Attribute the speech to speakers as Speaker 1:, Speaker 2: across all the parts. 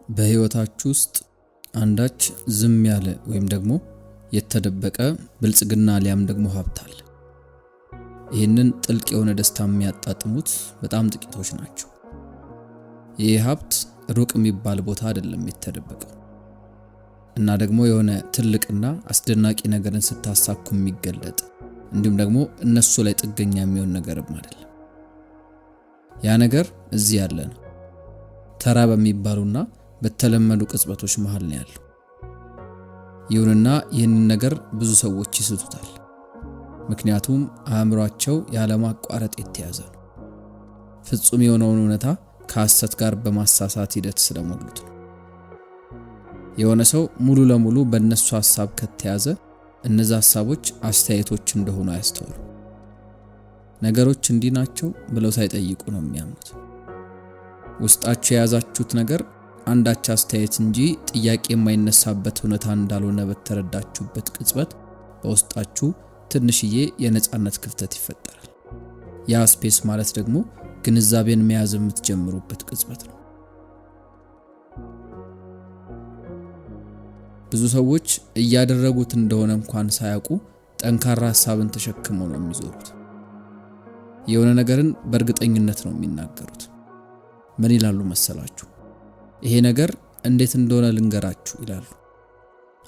Speaker 1: በህይወታችሁ ውስጥ አንዳች ዝም ያለ ወይም ደግሞ የተደበቀ ብልጽግና ሊያም ደግሞ ሀብት አለ። ይህንን ጥልቅ የሆነ ደስታ የሚያጣጥሙት በጣም ጥቂቶች ናቸው። ይህ ሀብት ሩቅ የሚባል ቦታ አይደለም የተደበቀው እና ደግሞ የሆነ ትልቅና አስደናቂ ነገርን ስታሳኩ የሚገለጥ እንዲሁም ደግሞ እነሱ ላይ ጥገኛ የሚሆን ነገርም አይደለም። ያ ነገር እዚህ ያለ ነው። ተራ በሚባሉና በተለመዱ ቅጽበቶች መሃል ነው ያለው። ይሁንና ይህንን ነገር ብዙ ሰዎች ይስቱታል። ምክንያቱም አእምሯቸው ያለማቋረጥ የተያዘ ነው። ፍጹም የሆነውን እውነታ ከሐሰት ጋር በማሳሳት ሂደት ስለሞሉት ነው። የሆነ ሰው ሙሉ ለሙሉ በእነሱ ሐሳብ ከተያዘ እነዛ ሐሳቦች አስተያየቶች እንደሆኑ አያስተውሉ። ነገሮች እንዲህ ናቸው ብለው ሳይጠይቁ ነው የሚያምኑት። ውስጣችሁ የያዛችሁት ነገር አንዳች አስተያየት እንጂ ጥያቄ የማይነሳበት እውነታ እንዳልሆነ በተረዳችሁበት ቅጽበት በውስጣችሁ ትንሽዬ የነጻነት ክፍተት ይፈጠራል። ያ ስፔስ ማለት ደግሞ ግንዛቤን መያዝ የምትጀምሩበት ቅጽበት ነው። ብዙ ሰዎች እያደረጉት እንደሆነ እንኳን ሳያውቁ ጠንካራ ሐሳብን ተሸክመው ነው የሚዞሩት። የሆነ ነገርን በእርግጠኝነት ነው የሚናገሩት። ምን ይላሉ መሰላችሁ? ይሄ ነገር እንዴት እንደሆነ ልንገራችሁ ይላሉ።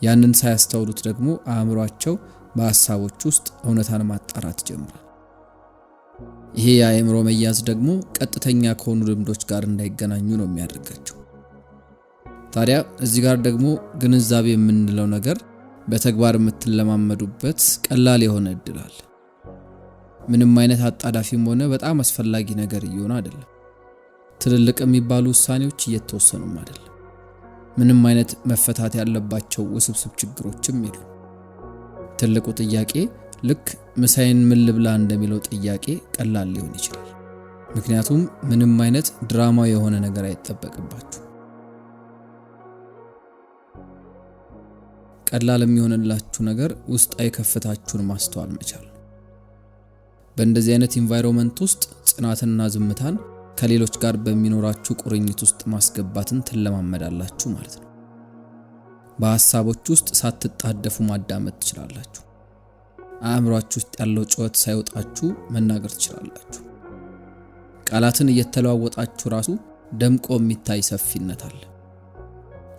Speaker 1: ያንን ሳያስተውሉት ደግሞ አእምሯቸው በሐሳቦች ውስጥ እውነታን ማጣራት ጀምራል። ይሄ የአእምሮ መያዝ ደግሞ ቀጥተኛ ከሆኑ ልምዶች ጋር እንዳይገናኙ ነው የሚያደርጋቸው። ታዲያ እዚህ ጋር ደግሞ ግንዛቤ የምንለው ነገር በተግባር የምትለማመዱበት ቀላል የሆነ እድል አለ። ምንም አይነት አጣዳፊም ሆነ በጣም አስፈላጊ ነገር እየሆነ አይደለም። ትልልቅ የሚባሉ ውሳኔዎች እየተወሰኑም አይደለም። ምንም አይነት መፈታት ያለባቸው ውስብስብ ችግሮችም የሉ። ትልቁ ጥያቄ ልክ ምሳዬን ምን ልብላ እንደሚለው ጥያቄ ቀላል ሊሆን ይችላል። ምክንያቱም ምንም አይነት ድራማዊ የሆነ ነገር አይጠበቅባችሁ። ቀላል የሚሆንላችሁ ነገር ውስጣዊ ከፍታችሁን ማስተዋል መቻል። በእንደዚህ አይነት ኢንቫይሮንመንት ውስጥ ጽናትና ዝምታን ከሌሎች ጋር በሚኖራችሁ ቁርኝት ውስጥ ማስገባትን ትለማመዳላችሁ ማለት ነው። በሐሳቦች ውስጥ ሳትጣደፉ ማዳመጥ ትችላላችሁ። አእምሯችሁ ውስጥ ያለው ጩኸት ሳይወጣችሁ መናገር ትችላላችሁ። ቃላትን እየተለዋወጣችሁ ራሱ ደምቆ የሚታይ ሰፊነት አለ።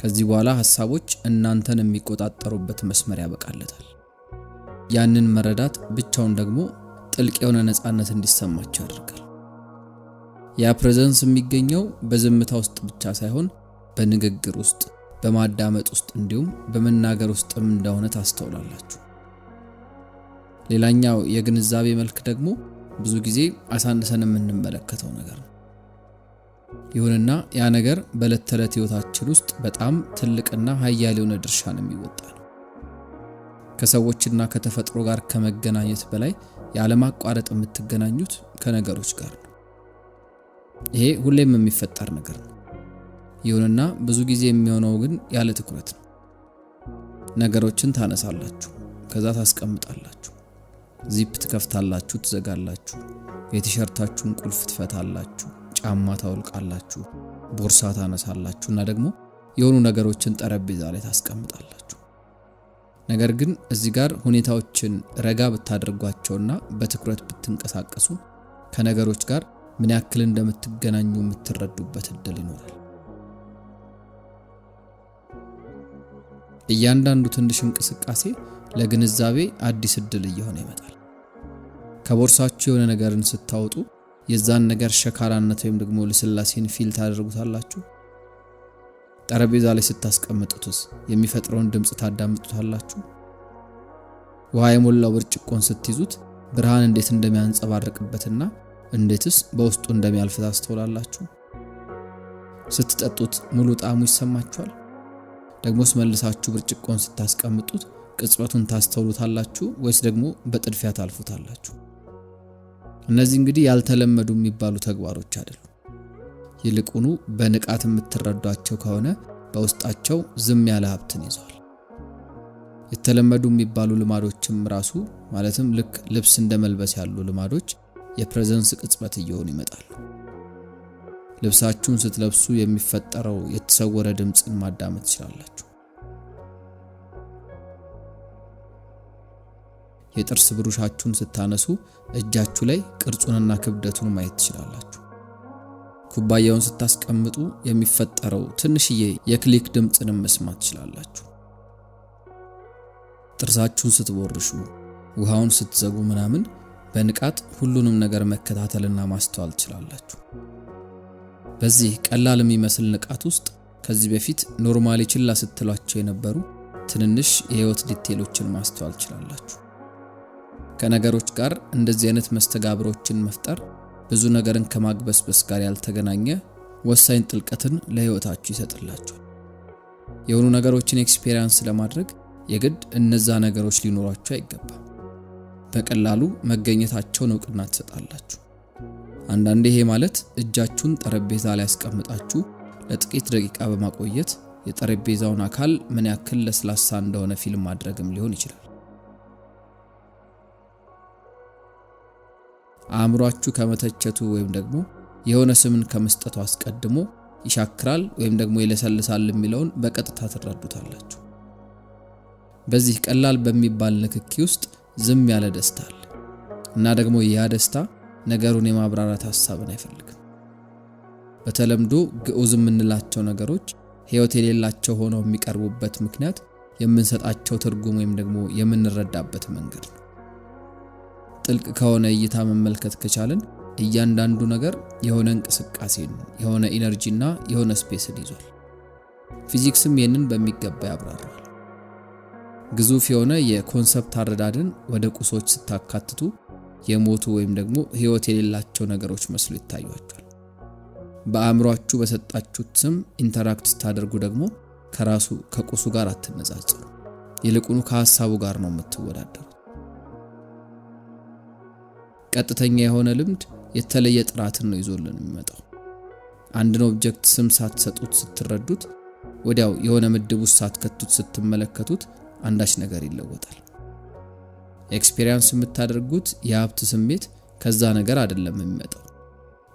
Speaker 1: ከዚህ በኋላ ሐሳቦች እናንተን የሚቆጣጠሩበት መስመር ያበቃለታል። ያንን መረዳት ብቻውን ደግሞ ጥልቅ የሆነ ነጻነት እንዲሰማችሁ ያደርጋል። ያ ፕሬዘንስ የሚገኘው በዝምታ ውስጥ ብቻ ሳይሆን በንግግር ውስጥ፣ በማዳመጥ ውስጥ እንዲሁም በመናገር ውስጥም እንደሆነ ታስተውላላችሁ። ሌላኛው የግንዛቤ መልክ ደግሞ ብዙ ጊዜ አሳንሰን የምንመለከተው ነገር ነው። ይሁንና ያ ነገር በዕለት ተዕለት ህይወታችን ውስጥ በጣም ትልቅና ኃያል የሆነ ድርሻን የሚወጣ ነው። ከሰዎችና ከተፈጥሮ ጋር ከመገናኘት በላይ ያለማቋረጥ የምትገናኙት ከነገሮች ጋር ነው። ይሄ ሁሌም የሚፈጠር ነገር ነው። ይሁንና ብዙ ጊዜ የሚሆነው ግን ያለ ትኩረት ነው። ነገሮችን ታነሳላችሁ፣ ከዛ ታስቀምጣላችሁ። ዚፕ ትከፍታላችሁ፣ ትዘጋላችሁ። የቲሸርታችሁን ቁልፍ ትፈታላችሁ፣ ጫማ ታወልቃላችሁ፣ ቦርሳ ታነሳላችሁና ደግሞ የሆኑ ነገሮችን ጠረጴዛ ላይ ታስቀምጣላችሁ። ነገር ግን እዚህ ጋር ሁኔታዎችን ረጋ ብታደርጓቸውና በትኩረት ብትንቀሳቀሱ ከነገሮች ጋር ምን ያክል እንደምትገናኙ የምትረዱበት እድል ይኖራል። እያንዳንዱ ትንሽ እንቅስቃሴ ለግንዛቤ አዲስ እድል እየሆነ ይመጣል። ከቦርሳችሁ የሆነ ነገርን ስታወጡ የዛን ነገር ሸካራነት ወይም ደግሞ ልስላሴን ፊል ታደርጉታላችሁ። ጠረጴዛ ላይ ስታስቀምጡትስ የሚፈጥረውን ድምጽ ታዳምጡታላችሁ። ውሃ የሞላው ብርጭቆን ስትይዙት ብርሃን እንዴት እንደሚያንጸባርቅበትና እንዴትስ በውስጡ እንደሚያልፍ ታስተውላላችሁ። ስትጠጡት ሙሉ ጣዕሙ ይሰማችኋል። ደግሞስ መልሳችሁ ብርጭቆን ስታስቀምጡት ቅጽበቱን ታስተውሉታላችሁ ወይስ ደግሞ በጥድፊያ ታልፉታላችሁ? እነዚህ እንግዲህ ያልተለመዱ የሚባሉ ተግባሮች አይደሉም። ይልቁኑ በንቃት የምትረዷቸው ከሆነ በውስጣቸው ዝም ያለ ሀብትን ይዘዋል። የተለመዱ የሚባሉ ልማዶችም ራሱ ማለትም ልክ ልብስ እንደመልበስ ያሉ ልማዶች የፕሬዘንስ ቅጽበት እየሆኑ ይመጣሉ። ልብሳችሁን ስትለብሱ የሚፈጠረው የተሰወረ ድምጽን ማዳመጥ ትችላላችሁ። የጥርስ ብሩሻችሁን ስታነሱ እጃችሁ ላይ ቅርጹንና ክብደቱን ማየት ትችላላችሁ። ኩባያውን ስታስቀምጡ የሚፈጠረው ትንሽዬ የክሊክ ድምጽን መስማት ትችላላችሁ። ጥርሳችሁን ስትቦርሹ፣ ውሃውን ስትዘጉ ምናምን በንቃት ሁሉንም ነገር መከታተልና ማስተዋል ትችላላችሁ። በዚህ ቀላል የሚመስል ንቃት ውስጥ ከዚህ በፊት ኖርማሊ ችላ ስትሏቸው የነበሩ ትንንሽ የህይወት ዲቴሎችን ማስተዋል ትችላላችሁ። ከነገሮች ጋር እንደዚህ አይነት መስተጋብሮችን መፍጠር ብዙ ነገርን ከማግበስበስ ጋር ያልተገናኘ ወሳኝ ጥልቀትን ለህይወታችሁ ይሰጥላችኋል። የሆኑ ነገሮችን ኤክስፒሪየንስ ለማድረግ የግድ እነዛ ነገሮች ሊኖራችሁ አይገባም። በቀላሉ መገኘታቸውን እውቅና ትሰጣላችሁ። አንዳንዴ ይሄ ማለት እጃችሁን ጠረጴዛ ላይ አስቀምጣችሁ ለጥቂት ደቂቃ በማቆየት የጠረጴዛውን አካል ምን ያክል ለስላሳ እንደሆነ ፊልም ማድረግም ሊሆን ይችላል። አእምሯችሁ ከመተቸቱ ወይም ደግሞ የሆነ ስምን ከመስጠቱ አስቀድሞ ይሻክራል ወይም ደግሞ ይለሰልሳል የሚለውን በቀጥታ ትረዱታላችሁ። በዚህ ቀላል በሚባል ንክኪ ውስጥ ዝም ያለ ደስታ አለ እና ደግሞ ያ ደስታ ነገሩን የማብራራት ሐሳብን አይፈልግም። በተለምዶ ግዑዝ የምንላቸው ነገሮች ህይወት የሌላቸው ሆነው የሚቀርቡበት ምክንያት የምንሰጣቸው ትርጉም ወይም ደግሞ የምንረዳበት መንገድ ነው። ጥልቅ ከሆነ እይታ መመልከት ከቻለን እያንዳንዱ ነገር የሆነ እንቅስቃሴን፣ የሆነ ኢነርጂና የሆነ ስፔስን ይዟል። ፊዚክስም ይህንን በሚገባ ያብራራል። ግዙፍ የሆነ የኮንሰፕት አረዳድን ወደ ቁሶች ስታካትቱ የሞቱ ወይም ደግሞ ህይወት የሌላቸው ነገሮች መስሎ ይታያቸዋል። በአእምሯችሁ በሰጣችሁት ስም ኢንተራክት ስታደርጉ ደግሞ ከራሱ ከቁሱ ጋር አትነጻጸሩ። ይልቁኑ ከሐሳቡ ጋር ነው የምትወዳደሩት። ቀጥተኛ የሆነ ልምድ የተለየ ጥራትን ነው ይዞልን የሚመጣው። አንድን ኦብጀክት ስም ሳትሰጡት ስትረዱት፣ ወዲያው የሆነ ምድብ ውስጥ ሳትከቱት ስትመለከቱት አንዳች ነገር ይለወጣል። ኤክስፒሪየንስ የምታደርጉት የሀብት ስሜት ከዛ ነገር አይደለም የሚመጣው።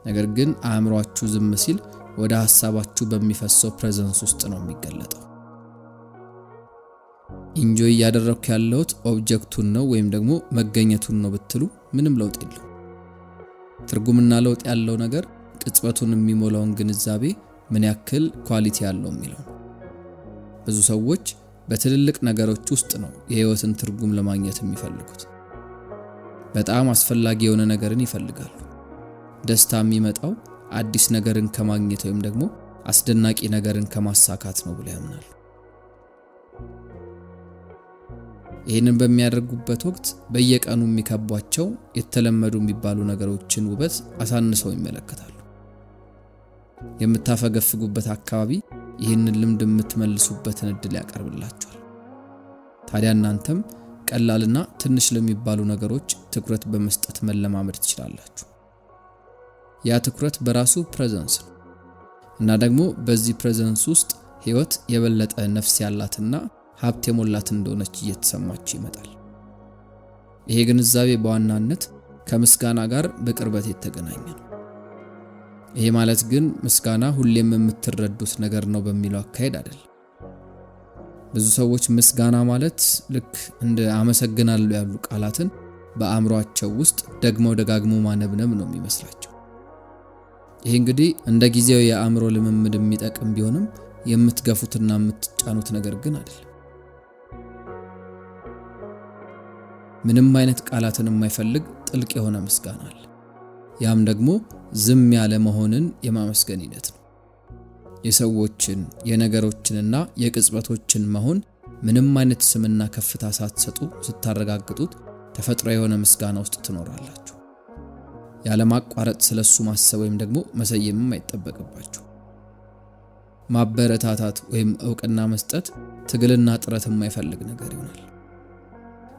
Speaker 1: ነገር ግን አእምሯችሁ ዝም ሲል ወደ ሐሳባችሁ በሚፈሰው ፕሬዘንስ ውስጥ ነው የሚገለጠው። ኢንጆይ ያደረኩ ያለሁት ኦብጀክቱን ነው ወይም ደግሞ መገኘቱን ነው ብትሉ ምንም ለውጥ የለውም። ትርጉምና ለውጥ ያለው ነገር ቅጽበቱን የሚሞላውን ግንዛቤ ምን ያክል ኳሊቲ ያለው የሚለው። ብዙ ሰዎች በትልልቅ ነገሮች ውስጥ ነው የህይወትን ትርጉም ለማግኘት የሚፈልጉት። በጣም አስፈላጊ የሆነ ነገርን ይፈልጋሉ። ደስታ የሚመጣው አዲስ ነገርን ከማግኘት ወይም ደግሞ አስደናቂ ነገርን ከማሳካት ነው ብለው ያምናሉ። ይህንን በሚያደርጉበት ወቅት በየቀኑ የሚከቧቸው የተለመዱ የሚባሉ ነገሮችን ውበት አሳንሰው ይመለከታሉ። የምታፈገፍጉበት አካባቢ ይህንን ልምድ የምትመልሱበትን እድል ያቀርብላችኋል። ታዲያ እናንተም ቀላልና ትንሽ ለሚባሉ ነገሮች ትኩረት በመስጠት መለማመድ ትችላላችሁ። ያ ትኩረት በራሱ ፕሬዘንስ ነው እና ደግሞ በዚህ ፕሬዘንስ ውስጥ ህይወት የበለጠ ነፍስ ያላትና ሀብት የሞላት እንደሆነች እየተሰማችሁ ይመጣል። ይሄ ግንዛቤ በዋናነት ከምስጋና ጋር በቅርበት የተገናኘ ነው። ይሄ ማለት ግን ምስጋና ሁሌም የምትረዱት ነገር ነው በሚለው አካሄድ አይደለም። ብዙ ሰዎች ምስጋና ማለት ልክ እንደ አመሰግናለሁ ያሉ ቃላትን በአእምሯቸው ውስጥ ደጋግሞ ማነብነብ ነው የሚመስላቸው። ይሄ እንግዲህ እንደ ጊዜው የአእምሮ ልምምድ የሚጠቅም ቢሆንም የምትገፉትና የምትጫኑት ነገር ግን አይደለም። ምንም አይነት ቃላትን የማይፈልግ ጥልቅ የሆነ ምስጋና አለ። ያም ደግሞ ዝም ያለ መሆንን የማመስገን ሂደት ነው። የሰዎችን የነገሮችንና የቅጽበቶችን መሆን ምንም አይነት ስምና ከፍታ ሳትሰጡ ስታረጋግጡት ተፈጥሮ የሆነ ምስጋና ውስጥ ትኖራላችሁ። ያለ ማቋረጥ ስለሱ ማሰብ ወይም ደግሞ መሰየምም አይጠበቅባችሁ። ማበረታታት ወይም ዕውቅና መስጠት ትግልና ጥረት የማይፈልግ ነገር ይሆናል።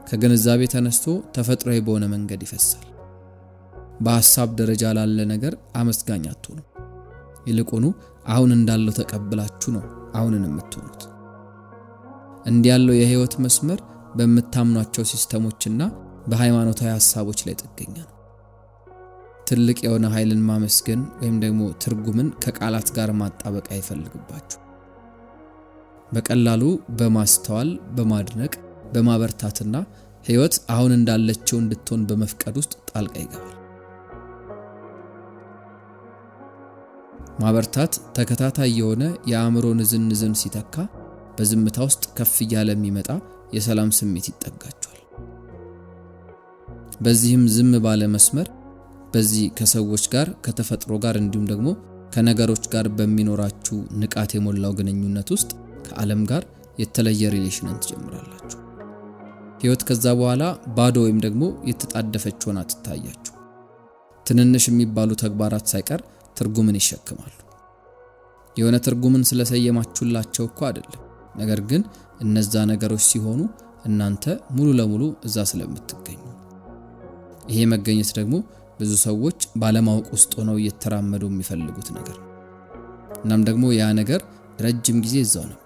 Speaker 1: ከግንዛቤ ተነስቶ ተፈጥሯዊ በሆነ መንገድ ይፈሳል። በሐሳብ ደረጃ ላለ ነገር አመስጋኝ አትሆኑ። ይልቁኑ አሁን እንዳለው ተቀብላችሁ ነው አሁንን የምትሆኑት። እንዲያለው የህይወት መስመር በመታምኗቸው ሲስተሞችና በሃይማኖታዊ ሐሳቦች ላይ ጥገኛ ነው። ትልቅ የሆነ ኃይልን ማመስገን ወይም ደግሞ ትርጉምን ከቃላት ጋር ማጣበቅ አይፈልግባችሁ። በቀላሉ በማስተዋል በማድነቅ በማበርታትና ሕይወት አሁን እንዳለችው እንድትሆን በመፍቀድ ውስጥ ጣልቃ ይገባል። ማበርታት ተከታታይ የሆነ የአእምሮ ንዝንዝን ሲተካ በዝምታ ውስጥ ከፍ እያለ የሚመጣ የሰላም ስሜት ይጠጋቸዋል። በዚህም ዝም ባለ መስመር በዚህ ከሰዎች ጋር ከተፈጥሮ ጋር እንዲሁም ደግሞ ከነገሮች ጋር በሚኖራችሁ ንቃት የሞላው ግንኙነት ውስጥ ከዓለም ጋር የተለየ ሪሌሽንን ትጀምራላችሁ። ሕይወት ከዛ በኋላ ባዶ ወይም ደግሞ የተጣደፈች ሆና ትታያችሁ። ትንንሽ የሚባሉ ተግባራት ሳይቀር ትርጉምን ይሸክማሉ። የሆነ ትርጉምን ስለሰየማችሁላቸው እኮ አይደለም፣ ነገር ግን እነዛ ነገሮች ሲሆኑ እናንተ ሙሉ ለሙሉ እዛ ስለምትገኙ። ይሄ መገኘት ደግሞ ብዙ ሰዎች ባለማወቅ ውስጥ ሆነው እየተራመዱ የሚፈልጉት ነገር ነው። እናም ደግሞ ያ ነገር ረጅም ጊዜ እዛው ነበር።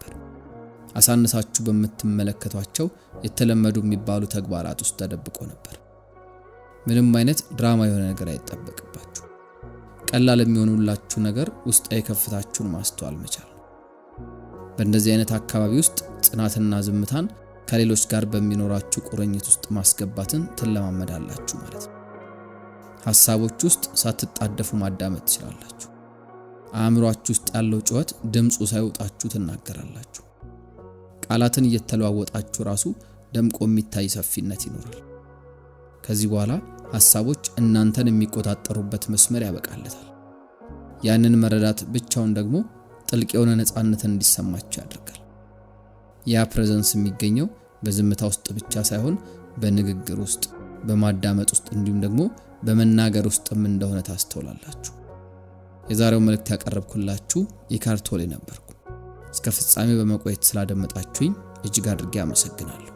Speaker 1: አሳንሳችሁ በምትመለከቷቸው የተለመዱ የሚባሉ ተግባራት ውስጥ ተደብቆ ነበር። ምንም አይነት ድራማ የሆነ ነገር አይጠበቅባችሁ። ቀላል የሚሆኑላችሁ ነገር ውስጣዊ ከፍታችሁን ማስተዋል መቻል። በእንደዚህ አይነት አካባቢ ውስጥ ጽናትና ዝምታን ከሌሎች ጋር በሚኖራችሁ ቁርኝት ውስጥ ማስገባትን ትለማመዳላችሁ ማለት ነው። ሐሳቦች ውስጥ ሳትጣደፉ ማዳመጥ ትችላላችሁ። አእምሮአችሁ ውስጥ ያለው ጩኸት ድምፁ ሳይወጣችሁ ትናገራላችሁ። ቃላትን እየተለዋወጣችሁ ራሱ ደምቆ የሚታይ ሰፊነት ይኖራል። ከዚህ በኋላ ሐሳቦች እናንተን የሚቆጣጠሩበት መስመር ያበቃለታል። ያንን መረዳት ብቻውን ደግሞ ጥልቅ የሆነ ነፃነትን እንዲሰማችሁ ያደርጋል። ያ ፕሬዘንስ የሚገኘው በዝምታ ውስጥ ብቻ ሳይሆን በንግግር ውስጥ፣ በማዳመጥ ውስጥ እንዲሁም ደግሞ በመናገር ውስጥም እንደሆነ ታስተውላላችሁ። የዛሬው መልእክት ያቀረብኩላችሁ ኢካርት ቶሌ ነበርኩ። እስከ ፍጻሜ በመቆየት ስላደመጣችሁኝ እጅግ አድርጌ አመሰግናለሁ።